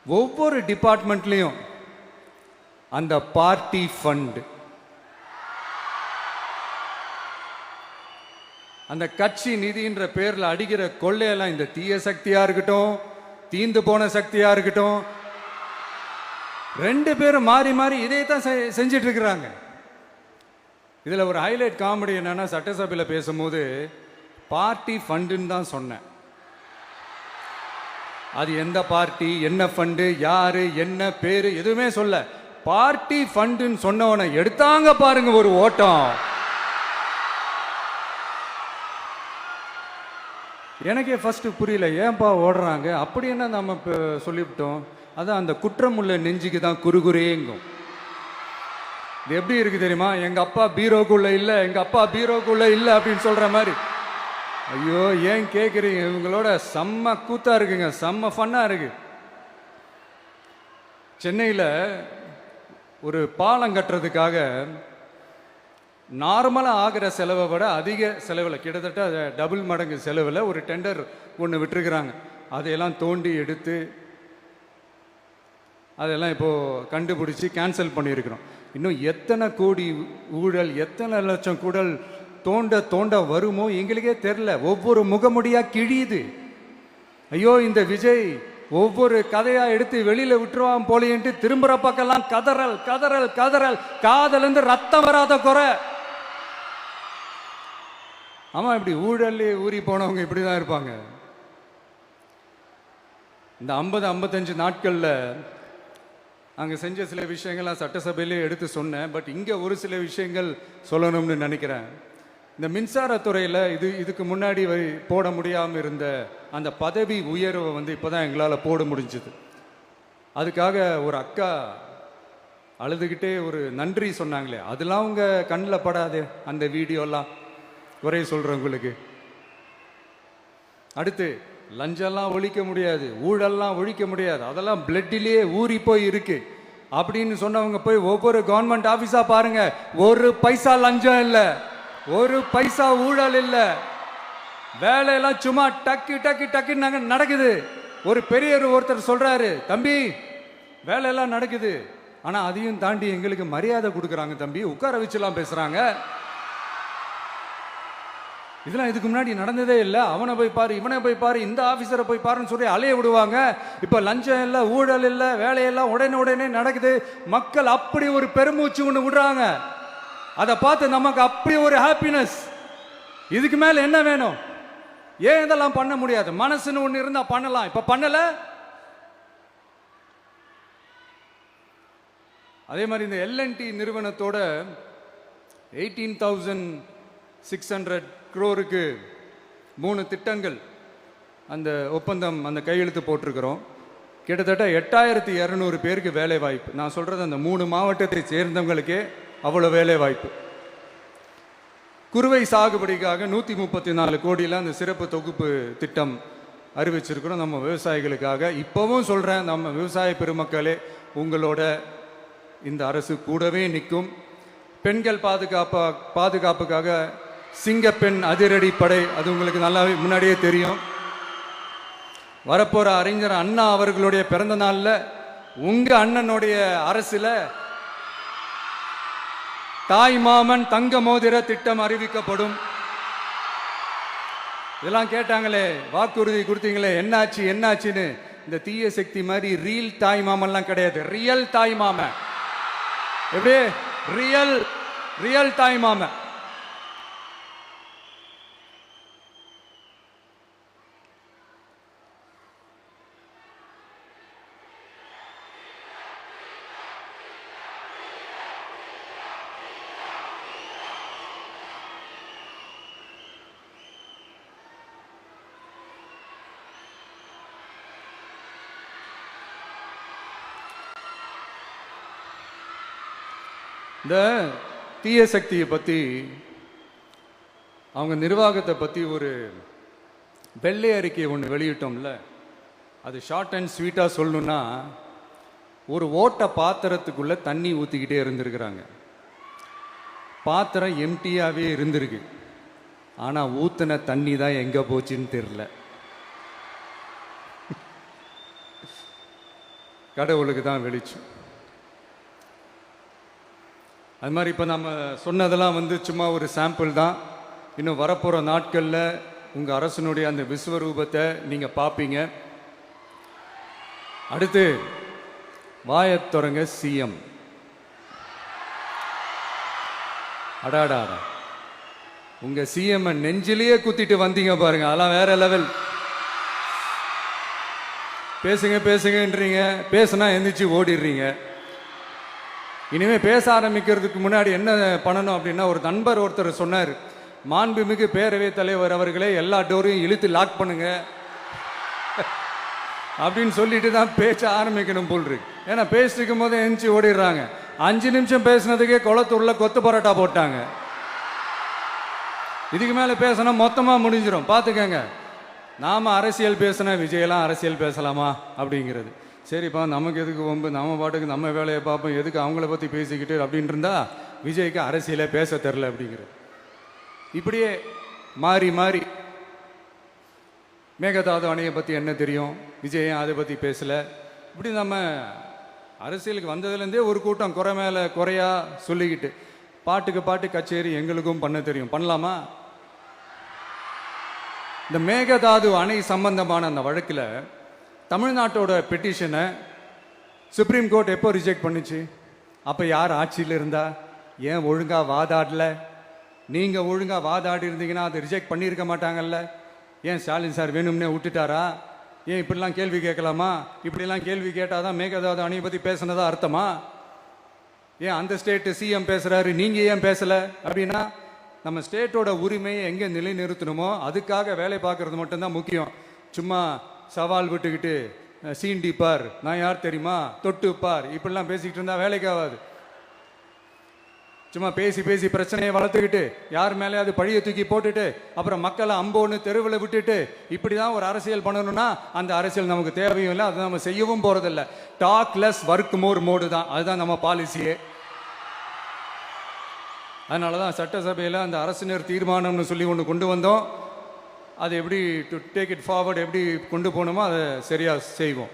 ஒவ்வொரு டிபார்ட்மெண்ட்லேயும் அந்த party fund, அந்த கட்சி நிதின்ற பேரில் அடிக்கிற கொள்ளையெல்லாம் இந்த தீய சக்தியா இருக்கட்டும், தீந்து போன சக்தியா இருக்கட்டும், ரெண்டு பேரும் மாறி மாறி இதே தான் செஞ்சிட்டு இருக்கிறாங்க. இதில் ஒரு ஹைலைட் காமெடி என்னன்னா, சட்டசபையில் பேசும்போது பார்ட்டி ஃபண்டுன்னு தான் சொன்னேன். அது எந்த பார்ட்டி, என்ன ஃபண்டு, யாரு, என்ன பேரு, எதுவுமே சொல்ல. பார்ட்டி ஃபண்டுன்னு சொன்னவனை எடுத்தாங்க பாருங்க ஒரு ஓட்டம். எனக்கே ஃபர்ஸ்ட் புரியல, ஏன்பா ஓடுறாங்க, அப்படி என்ன நம்ம சொல்லிவிட்டோம். அதான் அந்த குற்றம் உள்ள நெஞ்சுக்கு தான் குறுகுறேங்கும். இது எப்படி இருக்கு தெரியுமா, எங்க அப்பா பீரோக்குள்ள இல்ல, எங்க அப்பா பீரோக்குள்ள இல்ல அப்படின்னு சொல்ற மாதிரி. ஐயோ ஏன் கேட்குறீங்க, இவங்களோட செம்ம கூத்தா இருக்குங்க, செம்ம ஃபன்னா இருக்கு. சென்னையில் ஒரு பாலம் கட்டுறதுக்காக நார்மலாக ஆகிற செலவை விட அதிக செலவில், கிட்டத்தட்ட டபுள் மடங்கு செலவில் ஒரு டெண்டர் ஒன்று விட்டுருக்குறாங்க. அதையெல்லாம் தோண்டி எடுத்து அதெல்லாம் இப்போது கண்டுபிடிச்சி கேன்சல் பண்ணியிருக்கிறோம். இன்னும் எத்தனை கோடி ஊழல், எத்தனை லட்சம் கூடல் தோண்ட தோண்ட வருமோ எங்களுக்கே தெரில. ஒவ்வொரு முகமுடியாக கிழியுது. ஐயோ இந்த விஜய் ஒவ்வொரு கதையாக எடுத்து வெளியில் விட்டுருவான் போலின்ட்டு திரும்புகிற பக்கம்லாம் கதறல் கதறல் கதறல், காதலேருந்து ரத்தம் வராத குறை. ஆமாம், இப்படி ஊழல்லே ஊறி போனவங்க இப்படி தான் இருப்பாங்க. இந்த 50-55 நாட்களில் அங்கே செஞ்ச சில விஷயங்கள்லாம் சட்டசபையிலே எடுத்து சொன்னேன். பட் இங்கே ஒரு சில விஷயங்கள் சொல்லணும்னு நினைக்கிறேன். இந்த மின்சாரத்துறையில் இதுக்கு முன்னாடி போட முடியாமல் இருந்த அந்த பதவி உயர்வை இப்போ தான் எங்களால் போட முடிஞ்சுது. அதுக்காக ஒரு அக்கா அழுதுகிட்டே ஒரு நன்றி சொன்னாங்களே, அதெல்லாம் உங்கள் கண்ணில் படாதே அந்த வீடியோலாம், குறை சொல்கிறவங்களுக்கு. அடுத்து லஞ்சம்லாம் ஒழிக்க முடியாது, ஊழல்லாம் ஒழிக்க முடியாது, அதெல்லாம் பிளட்டிலேயே ஊறி போய் இருக்கு அப்படின்னு சொன்னவங்க போய் ஒவ்வொரு கவர்மெண்ட் ஆஃபீஸா பாருங்க, ஒரு பைசா லஞ்சம் இல்லை, ஒரு பைசா ஊழல் இல்லை, வேலையெல்லாம் சும்மா டக்கு டக்கு டக்குன்னு நடக்குது. ஒரு பெரியவர் ஒருத்தர் சொல்றாரு, தம்பி வேலையெல்லாம் நடக்குது, ஆனா அதையும் தாண்டி எங்களுக்கு மரியாதை கொடுக்குறாங்க தம்பி, உட்கார வச்சுலாம் பேசுறாங்க. இதெல்லாம் இதுக்கு முன்னாடி நடந்ததே இல்லை. அவனை போய் பாரு, இவனை போய் பாரு, இந்த ஆபீசரை போய் பாருன்னு சொல்லி அலைய விடுவாங்க. இப்ப லஞ்சம் இல்லை, ஊழல் இல்லை, வேலையெல்லாம் உடனே உடனே நடக்குது. மக்கள் அப்படி ஒரு பெருமூச்சு ஒன்று விடுறாங்க. அதை பார்த்து நமக்கு அப்படி ஒரு ஹாப்பினஸ். இதுக்கு மேல என்ன வேணும்? ஏன் இதெல்லாம் பண்ண முடியாது? மனசுன்னு ஒன்று இருந்தா பண்ணலாம். இப்ப பண்ணல. அதே மாதிரி இந்த எல்என்டி நிறுவனத்தோட 18,600 crore 3 திட்டங்கள் அந்த ஒப்பந்தம், அந்த கையெழுத்து போட்டிருக்கிறோம். கிட்டத்தட்ட 8,200 பேருக்கு வேலை வாய்ப்பு. நான் சொல்றது அந்த 3 மாவட்டத்தை சேர்ந்தவங்களுக்கே அவ்வளோ வேலை வாய்ப்பு. குறுவை சாகுபடிக்காக 134 கோடியில் அந்த சிறப்பு தொகுப்பு திட்டம் அறிவிச்சிருக்கிறோம் நம்ம விவசாயிகளுக்காக. இப்போவும் சொல்கிறேன், நம்ம விவசாய பெருமக்களே, உங்களோட இந்த அரசு கூடவே நிற்கும். பெண்கள் பாதுகாப்புக்காக சிங்கப்பெண் அதிரடி படை, அது உங்களுக்கு நல்லா முன்னாடியே தெரியும். வரப்போற அறிஞர் அண்ணா அவர்களுடைய பிறந்த நாளில் உங்க அண்ணனுடைய அரசுல தாய் மாமன் தங்க மோதிர திட்டம் அறிவிக்கப்படும். இதெல்லாம் கேட்டாங்களே, வாக்குறுதி கொடுத்தீங்களே, என்னாச்சு என்னாச்சுன்னு. இந்த தீய சக்தி மாதிரி ரியல் தாய் மாமன்லாம் கிடையாது, ரியல் தாய் மாமன். எப்படி ரியல் தாய் மாமன். இந்த தீய சக்தியை பற்றி, அவங்க நிர்வாகத்தை பற்றி ஒரு வெள்ளை அறிக்கை ஒன்று வெளியிட்டோம்ல, அது ஷார்ட் அண்ட் ஸ்வீட்டாக சொல்லணும்னா, ஒரு ஓட்ட பாத்திரத்துக்குள்ளே தண்ணி ஊற்றிக்கிட்டே இருந்திருக்கிறாங்க. பாத்திரம் எம்டியாகவே இருந்திருக்கு, ஆனால் ஊற்றின தண்ணி தான் எங்கே போச்சுன்னு தெரில. கடவுளுக்கு தான் வெளிச்சம். அது மாதிரி இப்போ நம்ம சொன்னதெல்லாம் வந்து சும்மா ஒரு சாம்பிள் தான். இன்னும் வரப்போகிற நாட்களில் உங்கள் அரசனுடைய அந்த விஸ்வரூபத்தை நீங்கள் பார்ப்பீங்க. அடுத்து வாயத் தொடங்க சிஎம். அடாடா, உங்கள் சிஎம் நெஞ்சிலேயே குத்திட்டு வந்தீங்க பாருங்க, அதெல்லாம் வேற லெவல். பேசுங்க பேசுங்கன்றீங்க, பேசுனா எந்திரிச்சு ஓடிடுறீங்க. இனிமே பேச ஆரம்பிக்கிறதுக்கு முன்னாடி என்ன பண்ணணும் அப்படின்னா, ஒரு நண்பர் ஒருத்தர் சொன்னார், மாண்புமிகு பேரவைத் தலைவர் அவர்களே எல்லா டோரையும் இழுத்து லாக் பண்ணுங்க அப்படின்னு சொல்லிட்டு தான் பேச்ச ஆரம்பிக்கணும் போல் இருக்கு. ஏன்னா பேசிட்டு இருக்கும் போது எந்திரிச்சு ஓடிடுறாங்க. 5 நிமிஷம் பேசினதுக்கே குளத்தூர்ல கொத்து பரோட்டா போட்டாங்க. இதுக்கு மேல பேசினா மொத்தமா முடிஞ்சிடும், பார்த்துக்கங்க. நாம அரசியல் பேசினா விஜயெல்லாம் அரசியல் பேசலாமா அப்படிங்கிறது. சரிப்பா, நமக்கு எதுக்கு வம்பு, நம்ம பாட்டுக்கு நம்ம வேலையை பார்ப்போம், எதுக்கு அவங்கள பற்றி பேசிக்கிட்டு அப்படின்னு இருந்தா விஜய்க்கு அரசியலே பேச தெரில அப்படிங்கிறது. இப்படியே மாறி மாறி மேகதாது அணையை பற்றி என்ன தெரியும், விஜய் அதை பற்றி பேசலை. இப்படி நம்ம அரசியலுக்கு வந்ததுலேருந்தே ஒரு கூட்டம் குறை மேலே குறையா சொல்லிக்கிட்டு பாட்டுக்கு பாட்டு கச்சேரி எங்களுக்கும் பண்ண தெரியும், பண்ணலாமா? இந்த மேகதாது அணை சம்பந்தமான அந்த வழக்கில் தமிழ்நாட்டோட பெட்டிஷனை சுப்ரீம் கோர்ட் எப்போ ரிஜெக்ட் பண்ணுச்சு? அப்போ யார் ஆட்சியில் இருந்தா? ஏன் ஒழுங்கா வாதாடல? நீங்கள் ஒழுங்கா வாதாடி இருந்தீங்கன்னா அதை ரிஜெக்ட் பண்ணியிருக்க மாட்டாங்கல்ல. ஏன் ஸ்டாலின் சார் வேணும்னே விட்டுட்டாரா? ஏன் இப்படிலாம் கேள்வி கேட்கலாமா? இப்படிலாம் கேள்வி கேட்டால் தான் மேகதாது அணையை பற்றி பேசுனதா அர்த்தமா? ஏன் அந்த ஸ்டேட்டு சிஎம் பேசுகிறாரு, நீங்கள் ஏன் பேசலை அப்படின்னா, நம்ம ஸ்டேட்டோட உரிமையை எங்கே நிலைநிறுத்தணுமோ அதுக்காக வேலை பார்க்கறது மட்டும்தான் முக்கியம். சும்மா சவால் விட்டுக்கிட்டு சீண்டிப்பார், நான் யார் தெரியுமா, தொட்டுப்பார், இப்படிலாம் பேசிக்கிட்டு இருந்தால் வேலைக்கு ஆகாது. சும்மா பேசி பேசி பிரச்சனையை வளர்த்துக்கிட்டு யார் மேலே அது பழியை தூக்கி போட்டுட்டு அப்புறம் மக்களை அம்போன்னு தெருவில் விட்டுட்டு இப்படி தான் ஒரு அரசியல் பண்ணணும்னா அந்த அரசியல் நமக்கு தேவையும் இல்லை, அது நம்ம செய்யவும் போகிறதில்ல. Talk less work more mode தான், அதுதான் நம்ம பாலிசியே. அதனால தான் சட்டசபையில் அந்த அரசினர் தீர்மானம்னு சொல்லி ஒன்று கொண்டு வந்தோம். அது எப்படி டு டேக் இட் ஃபார்வர்ட் எப்படி கொண்டு போகணுமோ அதை சரியாக செய்வோம்.